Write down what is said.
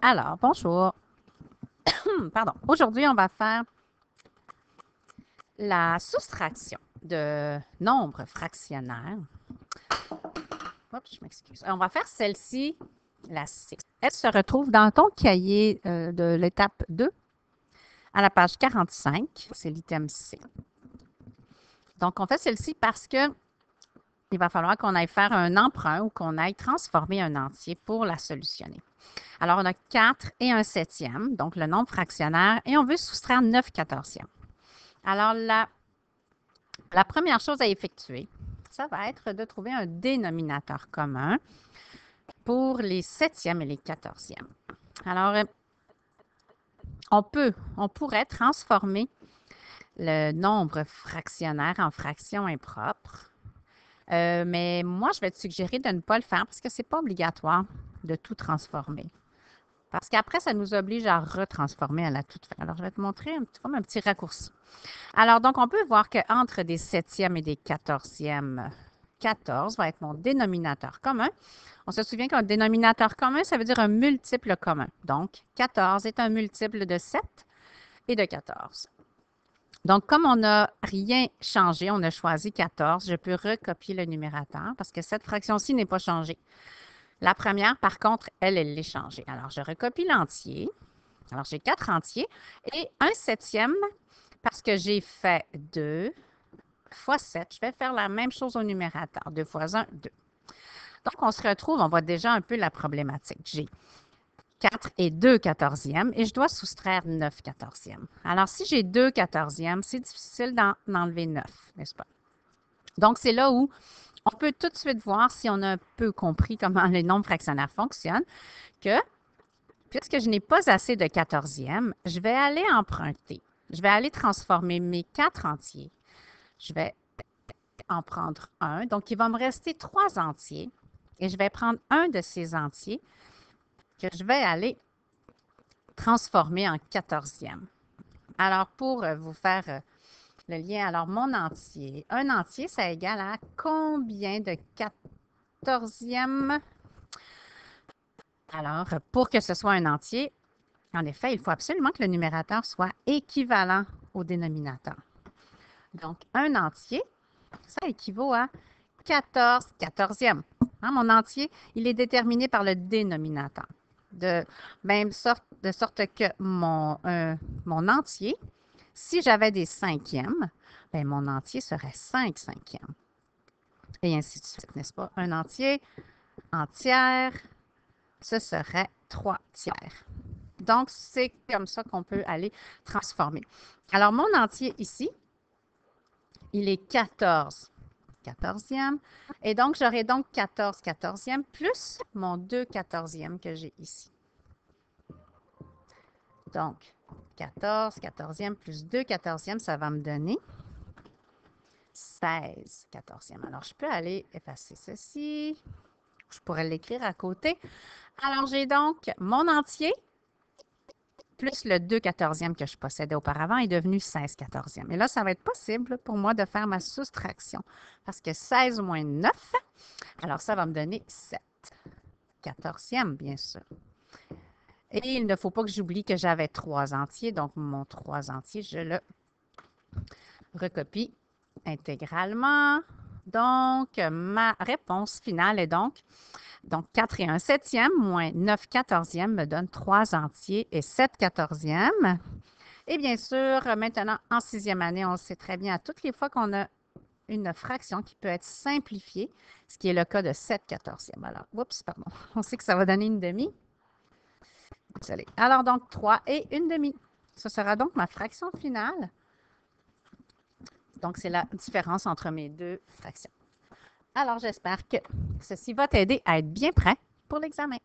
Alors, bonjour. Pardon. Aujourd'hui, on va faire la soustraction de nombres fractionnaires. Oups, je m'excuse. On va faire celle-ci, la 6. Elle se retrouve dans ton cahier de l'étape 2 à la page 45. C'est l'item C. Donc, on fait celle-ci parce que il va falloir qu'on aille faire un emprunt ou qu'on aille transformer un entier pour la solutionner. Alors, on a 4 et un septième, donc le nombre fractionnaire, et on veut soustraire 9 quatorzièmes. Alors, la première chose à effectuer, ça va être de trouver un dénominateur commun pour les septièmes et les quatorzièmes. Alors, on pourrait transformer le nombre fractionnaire en fraction impropre. Mais moi, je vais te suggérer de ne pas le faire parce que ce n'est pas obligatoire de tout transformer. Parce qu'après, ça nous oblige à retransformer à la toute fin. Alors, je vais te montrer comme un petit raccourci. Alors, donc, on peut voir qu'entre des septièmes et des quatorzièmes, 14 va être mon dénominateur commun. On se souvient qu'un dénominateur commun, ça veut dire un multiple commun. Donc, 14 est un multiple de 7 et de 14. Donc, comme on n'a rien changé, on a choisi 14, je peux recopier le numérateur parce que cette fraction-ci n'est pas changée. La première, par contre, elle est changée. Alors, je recopie l'entier. Alors, j'ai 4 entiers et un septième parce que j'ai fait 2 fois 7. Je vais faire la même chose au numérateur. 2 fois 1, 2. Donc, on se retrouve, on voit déjà un peu la problématique. J'ai 4 et 2 quatorzièmes et je dois soustraire 9 quatorzièmes. Alors, si j'ai 2 quatorzièmes, c'est difficile d'enlever 9, n'est-ce pas? Donc, c'est là où on peut tout de suite voir, si on a un peu compris comment les nombres fractionnaires fonctionnent, que puisque je n'ai pas assez de quatorzièmes, je vais aller emprunter. Je vais aller transformer mes 4 entiers. Je vais en prendre un. Donc, il va me rester 3 entiers. Et je vais prendre un de ces entiers que je vais aller transformer en quatorzième. Alors, pour vous faire le lien, alors mon entier, un entier, ça égale à combien de quatorzièmes? Alors, pour que ce soit un entier, en effet, il faut absolument que le numérateur soit équivalent au dénominateur. Donc, un entier, ça équivaut à 14 quatorzièmes. Hein, mon entier, il est déterminé par le dénominateur. De sorte que mon entier, si j'avais des cinquièmes, bien, mon entier serait 5 cinquièmes. Et ainsi de suite, n'est-ce pas? Un entier entière, ce serait 3 tiers. Donc, c'est comme ça qu'on peut aller transformer. Alors, mon entier ici, il est 14 quatorzièmes. Et donc, j'aurai donc 14 quatorzièmes plus mon 2 quatorzièmes que j'ai ici. Donc, 14 quatorzièmes plus 2 quatorzièmes, ça va me donner 16 quatorzièmes. Alors, je peux aller effacer ceci. Je pourrais l'écrire à côté. Alors, j'ai donc mon entier plus le 2 quatorzièmes que je possédais auparavant est devenu 16 quatorzièmes. Et là, ça va être possible pour moi de faire ma soustraction parce que 16 moins 9, alors ça va me donner 7 quatorzièmes, bien sûr. Et il ne faut pas que j'oublie que j'avais 3 entiers, donc mon 3 entiers, je le recopie intégralement. Donc, ma réponse finale est donc 4 et 1 septième moins 9 quatorzièmes me donne 3 entiers et 7 quatorzièmes. Et bien sûr, maintenant, en sixième année, on sait très bien à toutes les fois qu'on a une fraction qui peut être simplifiée, ce qui est le cas de 7 quatorzièmes. Alors, oups, pardon, on sait que ça va donner une demi. Désolé. Alors, donc, 3 et une demi. Ce sera donc ma fraction finale. Donc, c'est la différence entre mes deux fractions. Alors, j'espère que ceci va t'aider à être bien prêt pour l'examen.